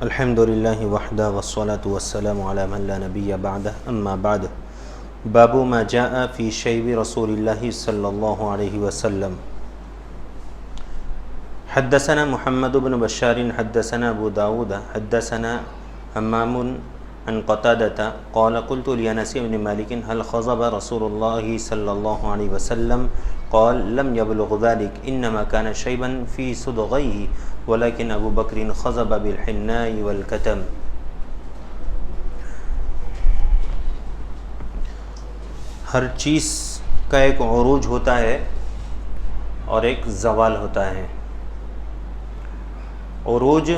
الحمد للہ وحدہ والصلاة والسلام علی من لا نبی بعدہ اما بعد باب ما جاء فی شیب رسول اللہ صلی اللہ علیہ وسلم حدثنا محمد بن بشار حدثنا ابو داود حدثنا حمام عن قتادة قال قلت لأنس بن مالك هل خضب رسول الله صلى الله عليه وسلم قال لم يبلغ ذلك إنما كان شيبا في صدغيه ولكن ابو بکر خضب بالحناء والکتم۔ ہر چیز کا ایک عروج ہوتا ہے اور ایک زوال ہوتا ہے۔ عروج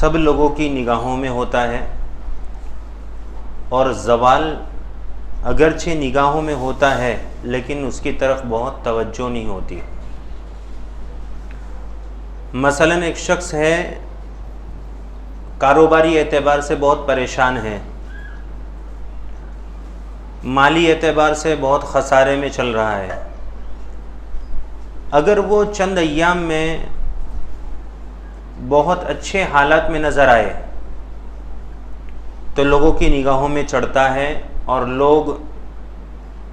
سب لوگوں کی نگاہوں میں ہوتا ہے اور زوال اگرچہ نگاہوں میں ہوتا ہے لیکن اس کی طرف بہت توجہ نہیں ہوتی۔ مثلا ایک شخص ہے، کاروباری اعتبار سے بہت پریشان ہے، مالی اعتبار سے بہت خسارے میں چل رہا ہے۔ اگر وہ چند ایام میں بہت اچھے حالات میں نظر آئے تو لوگوں کی نگاہوں میں چڑھتا ہے اور لوگ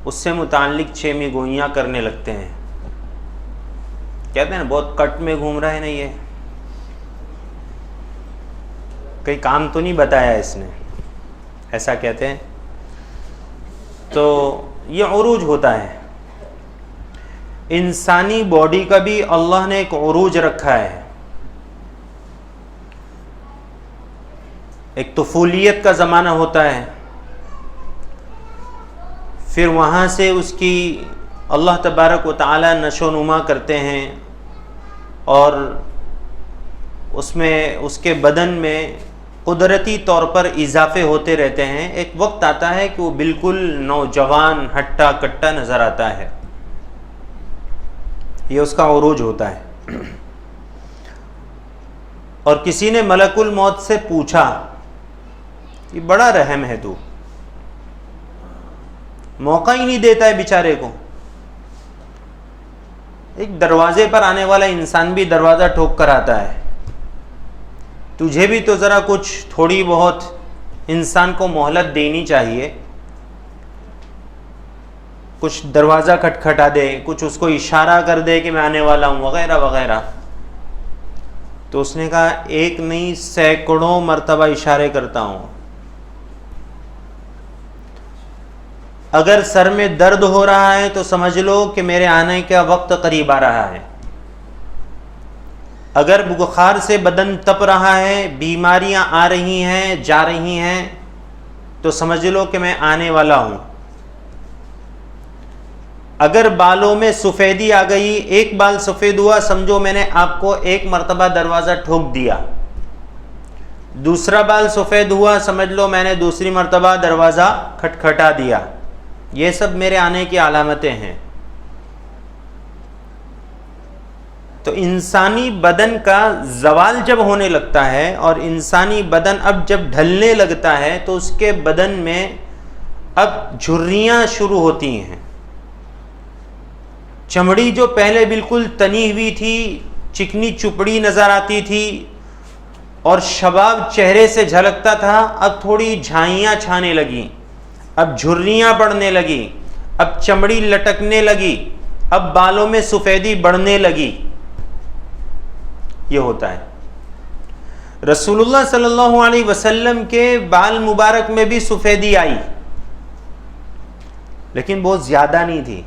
اس سے متعلق چیمی گوئیاں کرنے لگتے ہیں۔ کہتے ہیں نا بہت کٹ میں گھوم رہا ہے نا، یہ کئی کام تو نہیں بتایا اس نے، ایسا کہتے ہیں۔ تو یہ عروج ہوتا ہے۔ انسانی باڈی کا بھی اللہ نے ایک عروج رکھا ہے۔ ایک طفولیت کا زمانہ ہوتا ہے، پھر وہاں سے اس کی اللہ تبارک و تعالی نشو نما کرتے ہیں اور اس میں اس کے بدن میں قدرتی طور پر اضافے ہوتے رہتے ہیں۔ ایک وقت آتا ہے کہ وہ بالکل نوجوان ہٹا کٹا نظر آتا ہے، یہ اس کا عروج ہوتا ہے۔ اور کسی نے ملک الموت سے پوچھا، یہ بڑا رحم ہے، تو موقع ہی نہیں دیتا ہے بیچارے کو۔ ایک دروازے پر آنے والا انسان بھی دروازہ ٹھوک کر آتا ہے، تجھے بھی تو ذرا کچھ تھوڑی بہت انسان کو مہلت دینی چاہیے، کچھ دروازہ کھٹکھٹا دے، کچھ اس کو اشارہ کر دے کہ میں آنے والا ہوں وغیرہ وغیرہ۔ تو اس نے کہا ایک نہیں سینکڑوں مرتبہ اشارے کرتا ہوں۔ اگر سر میں درد ہو رہا ہے تو سمجھ لو کہ میرے آنے کا وقت قریب آ رہا ہے۔ اگر بخار سے بدن تپ رہا ہے، بیماریاں آ رہی ہیں جا رہی ہیں، تو سمجھ لو کہ میں آنے والا ہوں۔ اگر بالوں میں سفیدی آ گئی، ایک بال سفید ہوا، سمجھو میں نے آپ کو ایک مرتبہ دروازہ ٹھوک دیا۔ دوسرا بال سفید ہوا، سمجھ لو میں نے دوسری مرتبہ دروازہ کھٹکھٹا دیا۔ یہ سب میرے آنے کی علامتیں ہیں۔ تو انسانی بدن کا زوال جب ہونے لگتا ہے اور انسانی بدن اب جب ڈھلنے لگتا ہے تو اس کے بدن میں اب جھریاں شروع ہوتی ہیں۔ چمڑی جو پہلے بالکل تنی ہوئی تھی، چکنی چپڑی نظر آتی تھی اور شباب چہرے سے جھلکتا تھا، اب تھوڑی جھائیاں چھانے لگیں، اب جھریاں پڑنے لگی، اب چمڑی لٹکنے لگی، اب بالوں میں سفیدی بڑھنے لگی۔ یہ ہوتا ہے۔ رسول اللہ صلی اللہ علیہ وسلم کے بال مبارک میں بھی سفیدی آئی لیکن بہت زیادہ نہیں تھی۔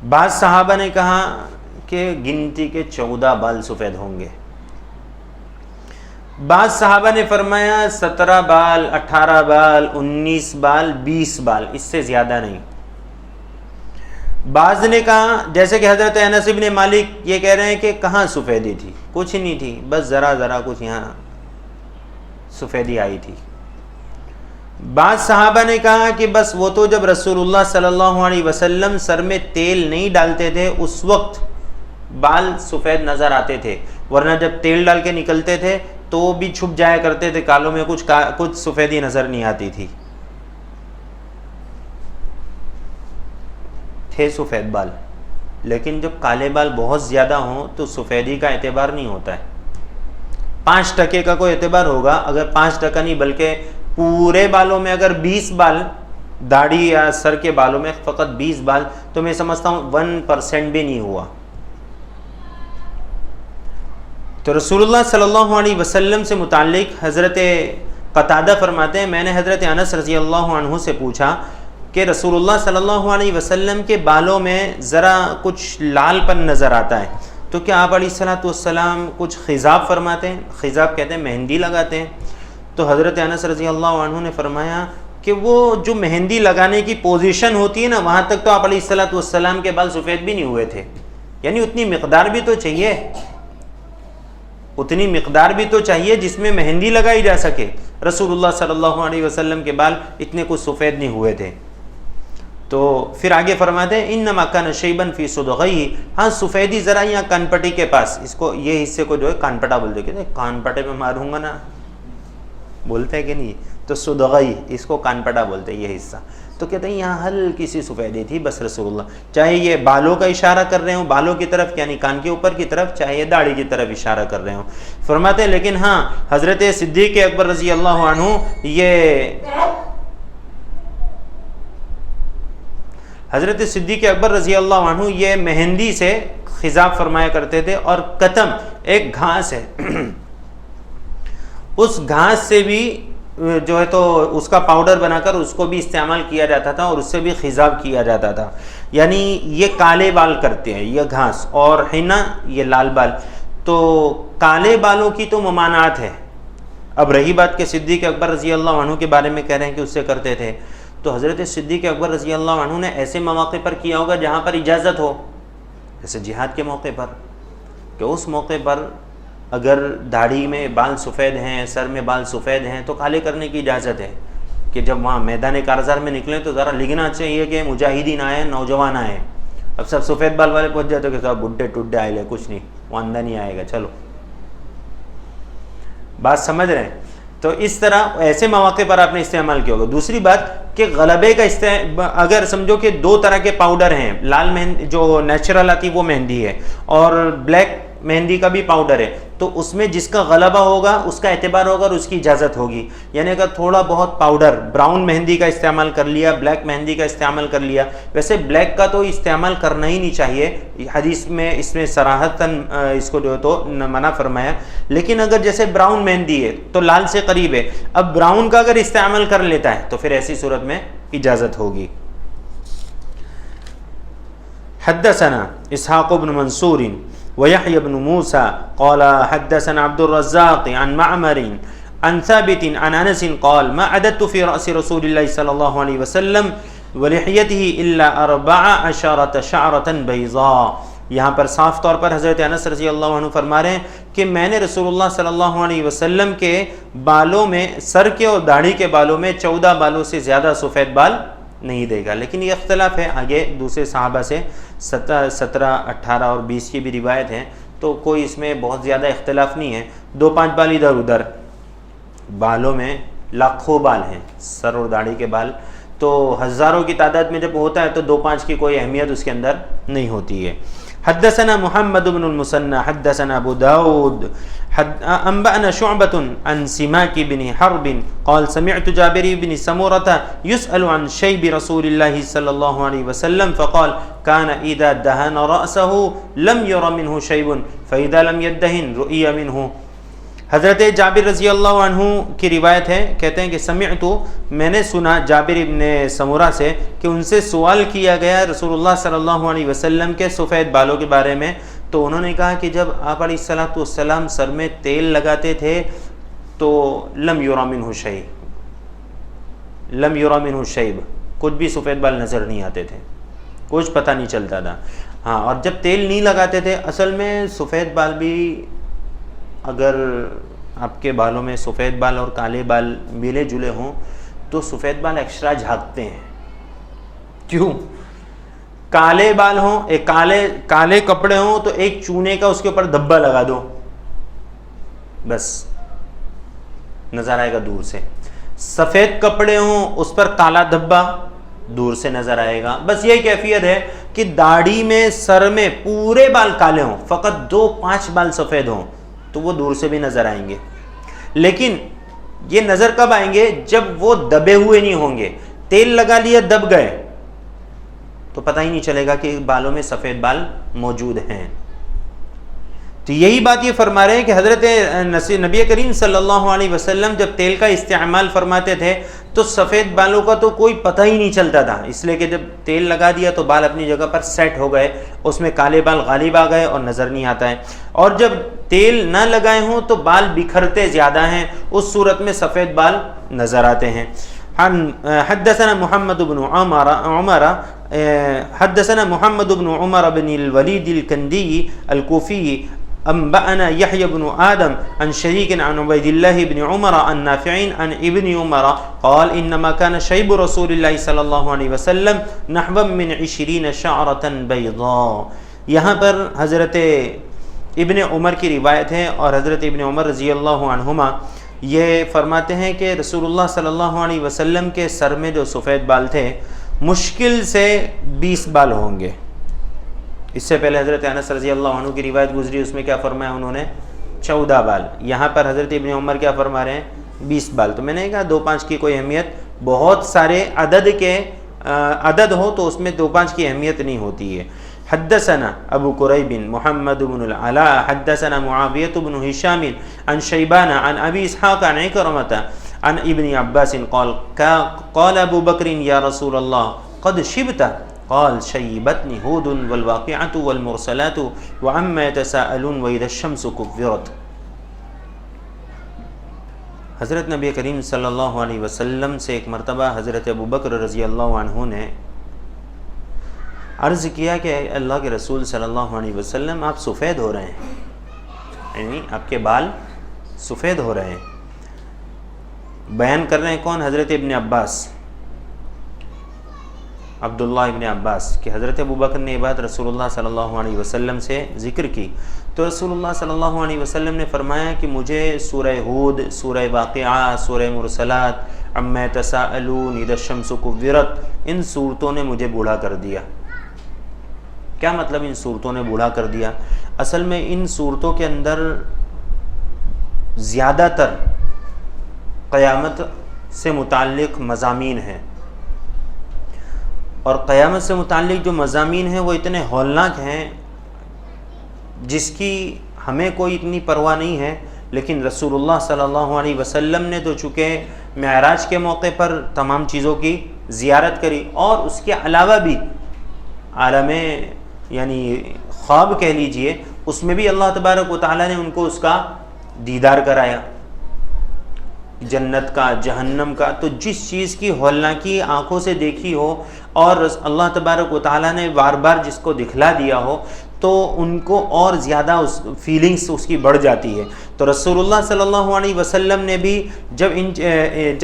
بعض صحابہ نے کہا کہ گنتی کے 14 بال سفید ہوں گے، بعض صحابہ نے فرمایا 17 بال، 18 بال، 19 بال، 20 بال، اس سے زیادہ نہیں۔ بعض نے کہا، جیسے کہ حضرت انس بن مالک یہ کہہ رہے ہیں کہ کہاں سفیدی تھی، کچھ نہیں تھی، بس ذرا ذرا کچھ یہاں سفیدی آئی تھی۔ بعض صحابہ نے کہا کہ بس وہ تو جب رسول اللہ صلی اللہ علیہ وسلم سر میں تیل نہیں ڈالتے تھے اس وقت بال سفید نظر آتے تھے، ورنہ جب تیل ڈال کے نکلتے تھے تو وہ بھی چھپ جایا کرتے تھے، کالوں میں کچھ سفیدی نظر نہیں آتی تھی۔ تھے سفید بال۔ لیکن جب کالے بال بہت زیادہ ہوں تو سفیدی کا اعتبار نہیں ہوتا ہے. 5% کا کوئی اعتبار ہوگا, اگر 5% نہیں بلکہ پورے بالوں میں اگر 20 بال, داڑھی یا سر کے بالوں میں فقط 20 بال, تو میں سمجھتا ہوں 1% بھی نہیں ہوا. تو رسول اللہ صلی اللہ علیہ وسلم سے متعلق حضرت قتادہ فرماتے ہیں, میں نے حضرت انس رضی اللہ عنہ سے پوچھا کہ رسول اللہ صلی اللہ علیہ وسلم کے بالوں میں ذرا کچھ لال پن نظر آتا ہے, تو کیا آپ علیہ الصلوۃ والسلام کچھ خضاب فرماتے ہیں؟ خضاب کہتے ہیں مہندی لگاتے ہیں. تو حضرت انس رضی اللہ عنہ نے فرمایا کہ وہ جو مہندی لگانے کی پوزیشن ہوتی ہے نا, وہاں تک تو آپ علیہ الصلوۃ والسلام کے بال سفید بھی نہیں ہوئے تھے. یعنی اتنی مقدار بھی تو چاہیے, اتنی مقدار بھی تو چاہیے جس میں مہندی لگائی جا سکے. رسول اللہ صلی اللہ علیہ وسلم کے بال اتنے کچھ سفید نہیں ہوئے تھے. تو پھر آگے فرماتے ہیں انما کان شیبا فی صدغیہ, ہاں سفیدی ذرا یہاں کان پٹی کے پاس, اس کو یہ حصے کو جو ہے کان پٹا بولتے ہیں, کان پٹے میں ماروں گا نا, بولتے ہیں کہ نہیں, تو صدغی اس کو کان پٹا بولتے ہیں یہ حصہ. تو کہتے ہیں یہاں ہلکی سی سفیدی تھی بس رسول اللہ, چاہے یہ بالوں کا اشارہ کر رہے ہوں, بالوں کی طرف یعنی کان کے اوپر کی طرف, چاہے یہ داڑھی کی طرف اشارہ کر رہے ہوں. فرماتے ہیں لیکن ہاں حضرت صدیق اکبر رضی اللہ عنہ حضرت صدیق اکبر رضی اللہ عنہ یہ مہندی سے خضاب فرمایا کرتے تھے. اور قطم ایک گھاس ہے, اس گھاس سے بھی جو ہے تو اس کا پاؤڈر بنا کر اس کو بھی استعمال کیا جاتا تھا اور اس سے بھی خضاب کیا جاتا تھا. یعنی یہ کالے بال کرتے ہیں یہ گھاس, اور حنا یہ لال بال. تو کالے بالوں کی تو ممانعت ہے. اب رہی بات کہ صدیق اکبر رضی اللہ عنہ کے بارے میں کہہ رہے ہیں کہ اس سے کرتے تھے, تو حضرت صدیق اکبر رضی اللہ عنہ نے ایسے مواقع پر کیا ہوگا جہاں پر اجازت ہو, جیسے جہاد کے موقع پر, کہ اس موقع پر اگر داڑھی میں بال سفید ہیں, سر میں بال سفید ہیں, تو کالے کرنے کی اجازت ہے. کہ جب وہاں میدان کارزار میں نکلیں تو ذرا لکھنا چاہیے کہ مجاہدین آئے, نوجوان آئے. اب سب سفید بال والے پہنچ جاتے کہ سب بڈھے ٹڈے آئے لے, کچھ نہیں, وہ اندھا نہیں آئے گا, چلو بات سمجھ رہے ہیں. تو اس طرح ایسے مواقع پر آپ نے استعمال کیا ہوگا. دوسری بات کہ غلبے کا اگر سمجھو کہ 2 طرح کے پاؤڈر ہیں, لال مہندی جو نیچرل آتی وہ مہندی ہے, اور بلیک مہندی کا بھی پاؤڈر ہے, تو اس میں جس کا غلبہ ہوگا اس کا اعتبار ہوگا اور اس کی اجازت ہوگی. یعنی اگر تھوڑا بہت پاؤڈر, براؤن مہندی کا استعمال کر لیا, بلیک مہندی کا استعمال کر لیا, ویسے بلیک کا تو استعمال کرنا ہی نہیں چاہیے, حدیث میں اس میں صراحتاً اس کو جو تو منع فرمایا. لیکن اگر جیسے براؤن مہندی ہے تو لال سے قریب ہے, اب براؤن کا اگر استعمال کر لیتا ہے تو پھر ایسی صورت میں اجازت ہوگی. حدثنا اسحاق بن منصور ويحيى بن موسى قال حدثنا عبد الرزاق عن معمر عن ثابت عن انس قال ما عددت في راس رسول الله صلى الله عليه وسلم ولحيته الا 14 شعرة بيضاء. یہاں پر صاف طور پر حضرت انس رضی اللہ عنہ فرما رہے ہیں کہ میں نے رسول اللہ صلی اللہ علیہ وسلم کے بالوں میں, سر کے اور داڑھی کے بالوں میں 14 بالوں سے زیادہ سفید بال نہیں دے گا. لیکن یہ اختلاف ہے, آگے دوسرے صحابہ سے 17, 18 اور 20 کی بھی روایت ہیں, تو کوئی اس میں بہت زیادہ اختلاف نہیں ہے. 2-5 بال ادھر ادھر, بالوں میں لاکھوں بال ہیں, سر اور داڑھی کے بال, تو ہزاروں کی تعداد میں جب ہوتا ہے تو 2-5 کی کوئی اہمیت اس کے اندر نہیں ہوتی ہے. حدثنا محمد بن المثنى حدثنا ابو داود انبأنا شعبة عن سماك بن حرب قال سمعت جابر بن سمورة يسأل عن شيب رسول الله صلى الله عليه وسلم فقال كان إذا دهن رأسه لم ير منه شيب فإذا لم يدهن رؤي منه. حضرت جابر رضی اللہ عنہ کی روایت ہے, کہتے ہیں کہ سمعت, میں نے سنا جابر ابن سمورہ سے کہ ان سے سوال کیا گیا رسول اللہ صلی اللہ علیہ وسلم کے سفید بالوں کے بارے میں, تو انہوں نے کہا کہ جب آپ علیہ الصلوۃ والسلام سر میں تیل لگاتے تھے تو لم یری منہ شیء, لم یری منہ شیب, کچھ بھی سفید بال نظر نہیں آتے تھے, کچھ پتہ نہیں چلتا تھا. ہاں, اور جب تیل نہیں لگاتے تھے, اصل میں سفید بال بھی, اگر آپ کے بالوں میں سفید بال اور کالے بال ملے جلے ہوں تو سفید بال ایکسٹرا جھانکتے ہیں. کیوں؟ کالے بال ہوں, ایک کالے کپڑے ہوں تو ایک چونے کا اس کے اوپر دھبا لگا دو, بس نظر آئے گا دور سے. سفید کپڑے ہوں اس پر کالا دھبا, دور سے نظر آئے گا. بس یہی کیفیت ہے کہ داڑھی میں سر میں پورے بال کالے ہوں, فقط 2-5 بال سفید ہوں تو وہ دور سے بھی نظر آئیں گے. لیکن یہ نظر کب آئیں گے؟ جب وہ دبے ہوئے نہیں ہوں گے. تیل لگا لیا دب گئے تو پتہ ہی نہیں چلے گا کہ بالوں میں سفید بال موجود ہیں. تو یہی بات یہ فرما رہے ہیں کہ حضرت نبی کریم صلی اللہ علیہ وسلم جب تیل کا استعمال فرماتے تھے تو سفید بالوں کا تو کوئی پتہ ہی نہیں چلتا تھا, اس لیے کہ جب تیل لگا دیا تو بال اپنی جگہ پر سیٹ ہو گئے, اس میں کالے بال غالب آ گئے اور نظر نہیں آتا ہے. اور جب تیل نہ لگائے ہوں تو بال بکھرتے زیادہ ہیں, اس صورت میں سفید بال نظر آتے ہیں. حدثنا محمد بن عمر حدثنا محمد بن عمر بن الوليد الكندي الكوفي أنبأنا يحيى بن آدم عن شريك عن عبيد الله بن عمر عن نافع عن ابن عمر قال إنما كان شيب رسول الله صلى الله عليه وسلم نحو من 20 شعرة بيضاء. یہاں پر حضرت ابن عمر کی روایت ہے اور حضرت ابن عمر رضی اللہ عنہما یہ فرماتے ہیں کہ رسول اللہ صلی اللہ علیہ وسلم کے سر میں جو سفید بال تھے مشکل سے 20 بال ہوں گے. اس سے پہلے حضرت انس رضی اللہ عنہ کی روایت گزری, اس میں کیا فرمایا انہوں نے؟ 14 بال. یہاں پر حضرت ابن عمر کیا فرما رہے ہیں؟ 20 بال. تو میں نے کہا 2-5 کی کوئی اہمیت, بہت سارے عدد ہو تو اس میں 2-5 کی اہمیت نہیں ہوتی ہے. حدثنا ابو قریب محمد بن العلاء حدثنا معاویہ بن ہشام عن شیبان عن ابی اسحاق عن عکرمۃ عن ابن عباس قال ابو بکر یا رسول اللہ قد شبت قال شیبتنی ہود والواقعۃ والمرسلات وعما يتساءلون واذا الشمس كورت. حضرت نبی کریم صلی اللہ علیہ وسلم سے ایک مرتبہ حضرت ابو بکر رضی اللہ عنہ نے عرض کیا کہ اللہ کے رسول صلی اللہ علیہ وسلم آپ سفید ہو رہے ہیں, یعنی آپ کے بال سفید ہو رہے ہیں. بیان کر رہے ہیں کون؟ حضرت ابن عباس, عبداللہ ابن عباس, کہ حضرت ابو بکر نے یہ بات رسول اللہ صلی اللہ علیہ وسلم سے ذکر کی تو رسول اللہ صلی اللہ علیہ وسلم نے فرمایا کہ مجھے سورہ ہود, سورہ واقعہ, سورہ مرسلات, عما یتساءلون, اذا الشمس کورت, ان صورتوں نے مجھے بوڑھا کر دیا. کیا مطلب ان صورتوں نے بوڑھا کر دیا؟ اصل میں ان صورتوں کے اندر زیادہ تر قیامت سے متعلق مضامین ہیں, اور قیامت سے متعلق جو مضامین ہیں وہ اتنے ہولناک ہیں جس کی ہمیں کوئی اتنی پرواہ نہیں ہے, لیکن رسول اللہ صلی اللہ علیہ وسلم نے تو چونکہ معراج کے موقع پر تمام چیزوں کی زیارت کری, اور اس کے علاوہ بھی عالم یعنی خواب کہہ لیجئے, اس میں بھی اللہ تبارک و تعالیٰ نے ان کو اس کا دیدار کرایا, جنت کا, جہنم کا. تو جس چیز کی ہولناکی آنکھوں سے دیکھی ہو اور اللہ تبارک و تعالیٰ نے بار بار جس کو دکھلا دیا ہو تو ان کو اور زیادہ اس فیلنگس اس کی بڑھ جاتی ہے. تو رسول اللہ صلی اللہ علیہ وسلم نے بھی جب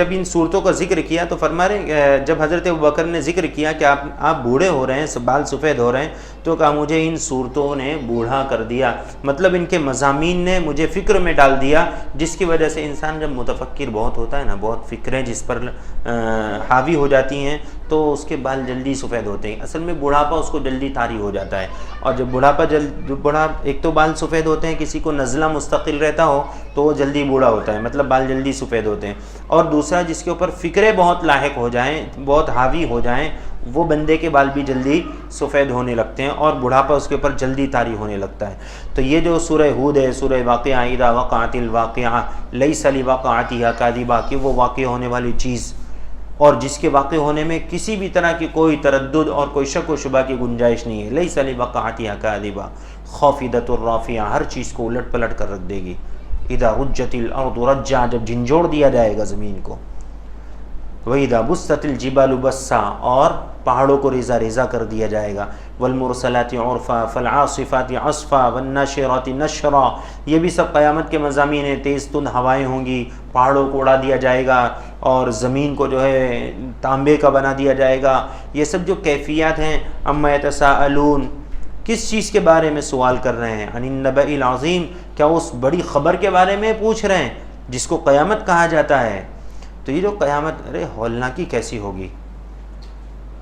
ان صورتوں کا ذکر کیا تو فرما رہے, جب حضرت ابوبکر نے ذکر کیا کہ آپ بوڑھے ہو رہے ہیں, بال سفید ہو رہے ہیں, تو کہا مجھے ان صورتوں نے بوڑھا کر دیا, مطلب ان کے مضامین نے مجھے فکر میں ڈال دیا, جس کی وجہ سے انسان جب متفکر بہت ہوتا ہے نا, بہت فکریں جس پر حاوی ہو جاتی ہیں تو اس کے بال جلدی سفید ہوتے ہیں. اصل میں بڑھاپا اس کو جلدی طاری ہو جاتا ہے, اور جب بڑھا ایک تو بال سفید ہوتے ہیں, کسی کو نزلہ مستقل رہتا ہو تو وہ جلدی بوڑھا ہوتا ہے, مطلب بال جلدی سفید ہوتے ہیں. اور دوسرا جس کے اوپر فکریں بہت لاحق ہو جائیں, بہت حاوی ہو جائیں, وہ بندے کے بال بھی جلدی سفید ہونے لگتے ہیں اور بڑھاپا اس کے اوپر جلدی طاری ہونے لگتا ہے. تو یہ جو سورہ ہود ہے, سورہ واقعہ, اذا وقعت الواقعہ لیس لوقعتها کاذبہ, کہ وہ واقع ہونے والی چیز اور جس کے واقع ہونے میں کسی بھی طرح کی کوئی تردد اور کوئی شک و شبہ کی گنجائش نہیں ہے. لیس لوقعتها کاذبہ خافضۃ رافعہ, ہر چیز کو الٹ پلٹ کر رکھ دے گی. اذا رجت الارض رجا, جب جھنجھوڑ دیا جائے گا زمین کو. وَإِذَا بُسَّتِ الْجِبَالُ بَسًّا, اور پہاڑوں کو ریزہ ریزہ کر دیا جائے گا. وَالْمُرْسَلَاتِ عُرْفًا فَالْعَاصِفَاتِ عَصْفًا وَالنَّاشِرَاتِ نَشْرًا, یہ بھی سب قیامت کے مضامین ہیں. تیز تند ہوائیں ہوں گی, پہاڑوں کو اڑا دیا جائے گا, اور زمین کو جو ہے تانبے کا بنا دیا جائے گا. یہ سب جو کیفیات ہیں, عَمَّا يَتَسَاءَلُونَ, کس چیز کے بارے میں سوال کر رہے ہیں؟ عَنِ النَّبَإِ الْعَظِيمِ, کیا اس بڑی خبر کے بارے میں پوچھ رہے ہیں جس کو قیامت کہا جاتا ہے. تو یہ جو قیامت, ارے ہولناکی کیسی ہوگی,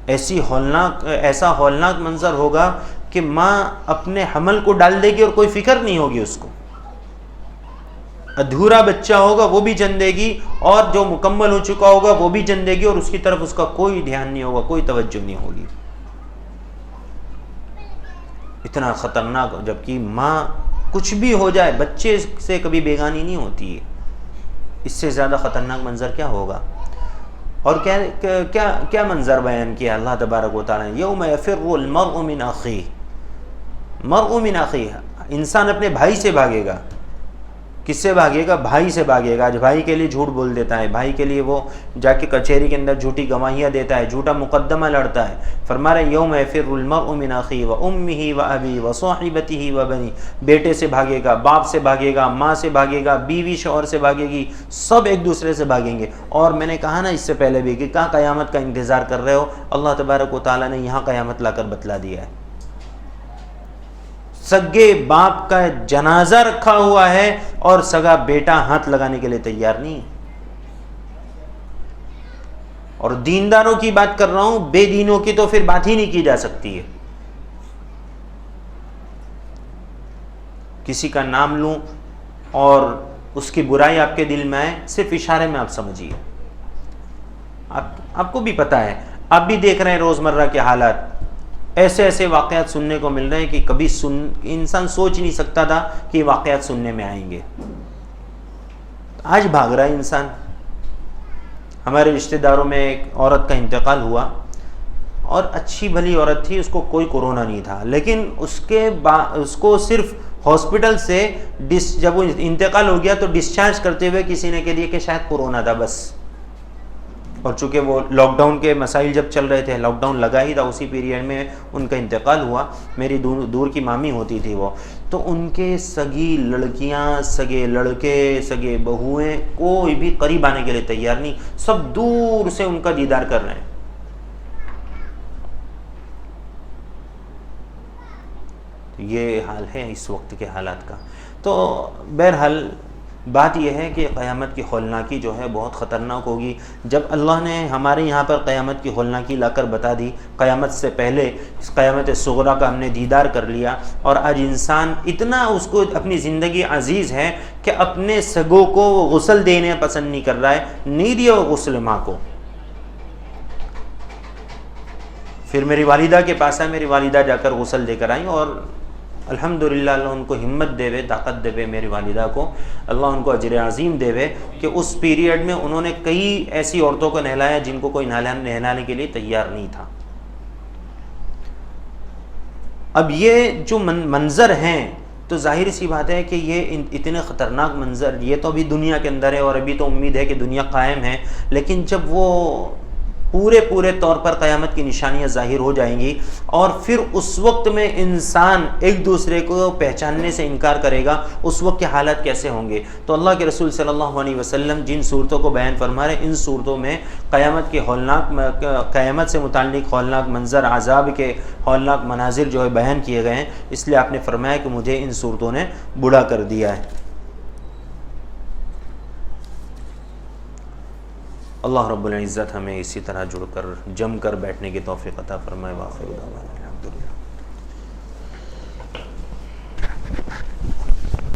ایسا ہولناک منظر ہوگا کہ ماں اپنے حمل کو ڈال دے گی اور کوئی فکر نہیں ہوگی اس کو. ادھورا بچہ ہوگا وہ بھی جن دے گی، اور جو مکمل ہو چکا ہوگا وہ بھی جن دے گی، اور اس کی طرف اس کا کوئی دھیان نہیں ہوگا، کوئی توجہ نہیں ہوگی. اتنا خطرناک، جبکہ ماں کچھ بھی ہو جائے بچے سے کبھی بیگانی نہیں ہوتی ہے. اس سے زیادہ خطرناک منظر کیا ہوگا؟ اور کیا منظر بیان کیا اللہ تبارک و تعالیٰ نے؟ یوم یفر المرء من اخیہ، مرء من اخیہ، انسان اپنے بھائی سے بھاگے گا. کس سے بھاگے گا؟ بھائی سے بھاگے گا. آج بھائی کے لیے جھوٹ بول دیتا ہے، بھائی کے لیے وہ جا کے کچہری کے اندر جھوٹی گواہیاں دیتا ہے، جھوٹا مقدمہ لڑتا ہے. فرما رہے یوم یفر المرء من اخیہ وامہ وابیہ وصاحبتہ وبنیہ، بیٹے سے بھاگے گا، باپ سے بھاگے گا، ماں سے بھاگے گا، بیوی شوہر سے بھاگے گی، سب ایک دوسرے سے بھاگیں گے. اور میں نے کہا نا اس سے پہلے بھی کہ کہاں قیامت کا انتظار کر رہے ہو؟ اللہ تبارک و تعالیٰ نے یہاں قیامت لا کر بتلا دیا ہے. سگے باپ کا جنازہ رکھا ہوا ہے اور سگا بیٹا ہاتھ لگانے کے لیے تیار نہیں. اور دینداروں کی بات کر رہا ہوں، بے دینوں کی تو پھر بات ہی نہیں کی جا سکتی ہے. کسی کا نام لوں اور اس کی برائی آپ کے دل میں آئے، صرف اشارے میں آپ سمجھیے. آپ کو بھی پتہ ہے، آپ بھی دیکھ رہے ہیں روزمرہ کے حالات، ایسے ایسے واقعات سننے کو مل رہے ہیں کہ کبھی انسان سوچ نہیں سکتا تھا کہ یہ واقعات سننے میں آئیں گے. آج بھاگ رہا ہے انسان. ہمارے رشتہ داروں میں ایک عورت کا انتقال ہوا، اور اچھی بھلی عورت تھی، اس کو کوئی کورونا نہیں تھا، لیکن اس کو صرف ہاسپٹل سے جب وہ انتقال ہو گیا تو ڈسچارج کرتے ہوئے کسی نے کہہ دیا کہ شاید کورونا تھا بس. اور چونکہ وہ لاک ڈاؤن کے مسائل جب چل رہے تھے، لاک ڈاؤن لگا ہی تھا، اسی پیریڈ میں ان کا انتقال ہوا. میری دور کی مامی ہوتی تھی وہ، تو ان کے سگی لڑکیاں، سگے لڑکے، سگے بہویں، کوئی بھی قریب آنے کے لیے تیار نہیں، سب دور سے ان کا دیدار کر رہے ہیں. یہ حال ہے اس وقت کے حالات کا. تو بہرحال بات یہ ہے کہ قیامت کی ہولناکی جو ہے بہت خطرناک ہوگی. جب اللہ نے ہمارے یہاں پر قیامت کی ہولناکی لا کر بتا دی، قیامت سے پہلے اس قیامت صغریٰ کا ہم نے دیدار کر لیا، اور آج انسان اتنا اس کو اپنی زندگی عزیز ہے کہ اپنے سگوں کو غسل دینے پسند نہیں کر رہا ہے، نہیں دیا وہ غسل ماں کو. پھر میری والدہ کے پاس آئے، میری والدہ جا کر غسل دے کر آئیں، اور الحمدللہ اللہ ان کو ہمت دے وے، طاقت دے وے میری والدہ کو، اللہ ان کو اجر عظیم دے وے کہ اس پیریڈ میں انہوں نے کئی ایسی عورتوں کو نہلایا جن کو کوئی نہلانے کے لیے تیار نہیں تھا. اب یہ جو منظر ہیں تو ظاہر سی بات ہے کہ یہ اتنے خطرناک منظر، یہ تو ابھی دنیا کے اندر ہے، اور ابھی تو امید ہے کہ دنیا قائم ہے، لیکن جب وہ پورے طور پر قیامت کی نشانیاں ظاہر ہو جائیں گی، اور پھر اس وقت میں انسان ایک دوسرے کو پہچاننے سے انکار کرے گا، اس وقت کے حالات کیسے ہوں گے. تو اللہ کے رسول صلی اللہ علیہ وسلم جن صورتوں کو بیان فرما رہے ہیں، ان صورتوں میں قیامت سے متعلق ہولناک منظر، عذاب کے ہولناک مناظر جو ہے بیان کیے گئے ہیں. اس لیے آپ نے فرمایا کہ مجھے ان صورتوں نے بوڑھا کر دیا ہے. اللہ رب العزت ہمیں اسی طرح جڑ کر جم کر بیٹھنے کی توفیق عطا فرمائے. واخر دعوانا